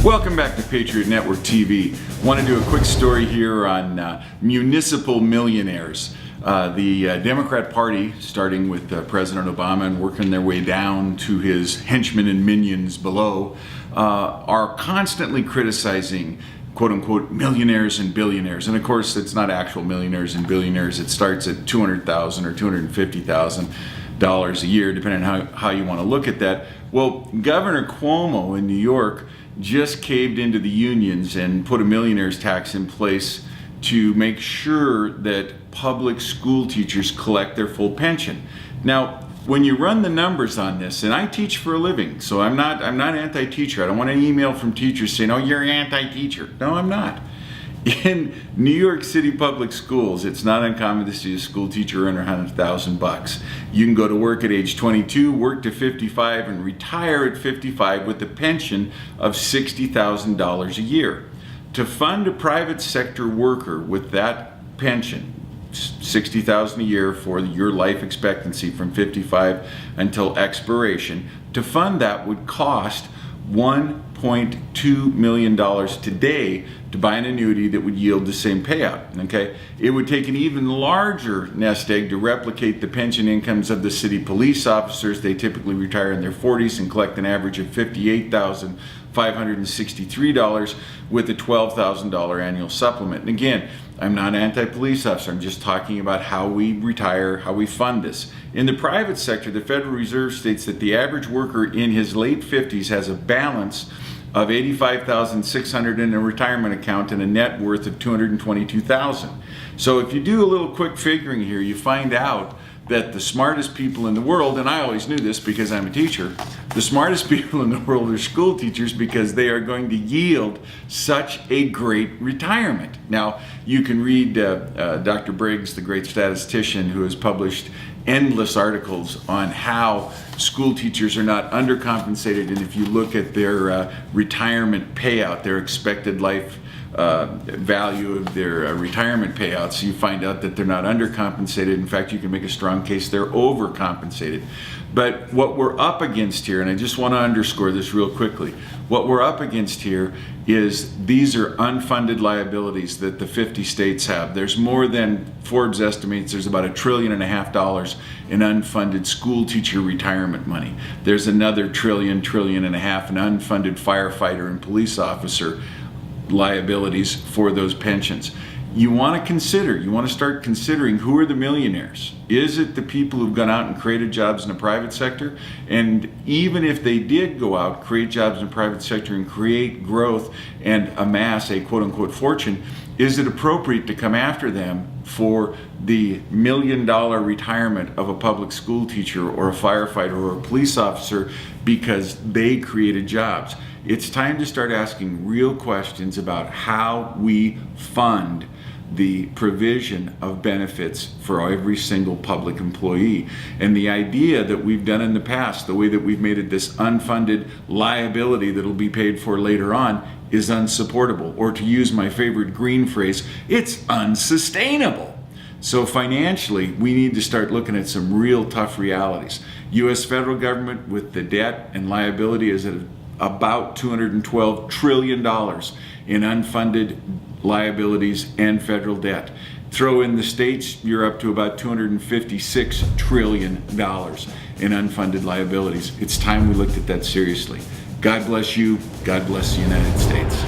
Welcome back to Patriot Network TV. Want to do a quick story here on municipal millionaires. The Democrat Party, starting with President Obama and working their way down to his henchmen and minions below, are constantly criticizing quote-unquote millionaires and billionaires. And of course, it's not actual millionaires and billionaires. It starts at $200,000 or $250,000 a year, depending on how you want to look at that. Well, Governor Cuomo in New York just caved into the unions and put a millionaire's tax in place to make sure that public school teachers collect their full pension. Now, when you run the numbers on this, and I teach for a living, so I'm not anti-teacher. I don't want an email from teachers saying, "Oh, you're anti-teacher." No, I'm not. In New York City public schools, it's not uncommon to see a school teacher earn $100,000. You can go to work at age 22, work to 55, and retire at 55 with a pension of $60,000 a year. To fund a private sector worker with that pension, $60,000 a year for your life expectancy from 55 until expiration, to fund that would cost $1.2 million today to buy an annuity that would yield the same payout. Okay, it would take an even larger nest egg to replicate the pension incomes of the city police officers. They typically retire in their 40s and collect an average of $58,563 with a $12,000 annual supplement. And again, I'm not an anti-police officer. I'm just talking about how we retire, how we fund this. In the private sector, the Federal Reserve states that the average worker in his late 50s has a balance of $85,600 in a retirement account and a net worth of $222,000. So if you do a little quick figuring here, you find out that the smartest people in the world, and I always knew this because I'm a teacher, the smartest people in the world are school teachers because they are going to yield such a great retirement. Now, you can read Dr. Briggs, the great statistician, who has published endless articles on how school teachers are not undercompensated, and if you look at their retirement payout, their expected life value of their retirement payouts, you find out that they're not undercompensated. In fact, you can make a strong case they're overcompensated. But what we're up against here, and I just want to underscore this real quickly, what we're up against here is these are unfunded liabilities that the 50 states have. There's more than, Forbes estimates, there's about $1.5 trillion in unfunded school teacher retirement money. There's another $1.5 trillion in unfunded firefighter and police officer liabilities for those pensions. You want to start considering who are the millionaires. Is it the people who've gone out and created jobs in the private sector? And even if they did go out, create jobs in the private sector and create growth and amass a quote-unquote fortune, is it appropriate to come after them for the $1 million retirement of a public school teacher or a firefighter or a police officer because they created jobs? It's time to start asking real questions about how we fund the provision of benefits for every single public employee. And the idea that we've done in the past, the way that we've made it this unfunded liability that'll be paid for later on, is unsupportable. Or to use my favorite Green phrase, it's unsustainable. So financially, we need to start looking at some real tough realities. U.S. federal government with the debt and liability is at about $212 trillion in unfunded liabilities and federal debt. Throw in the states, you're up to about $256 trillion in unfunded liabilities. It's time we looked at that seriously. God bless you. God bless the United States.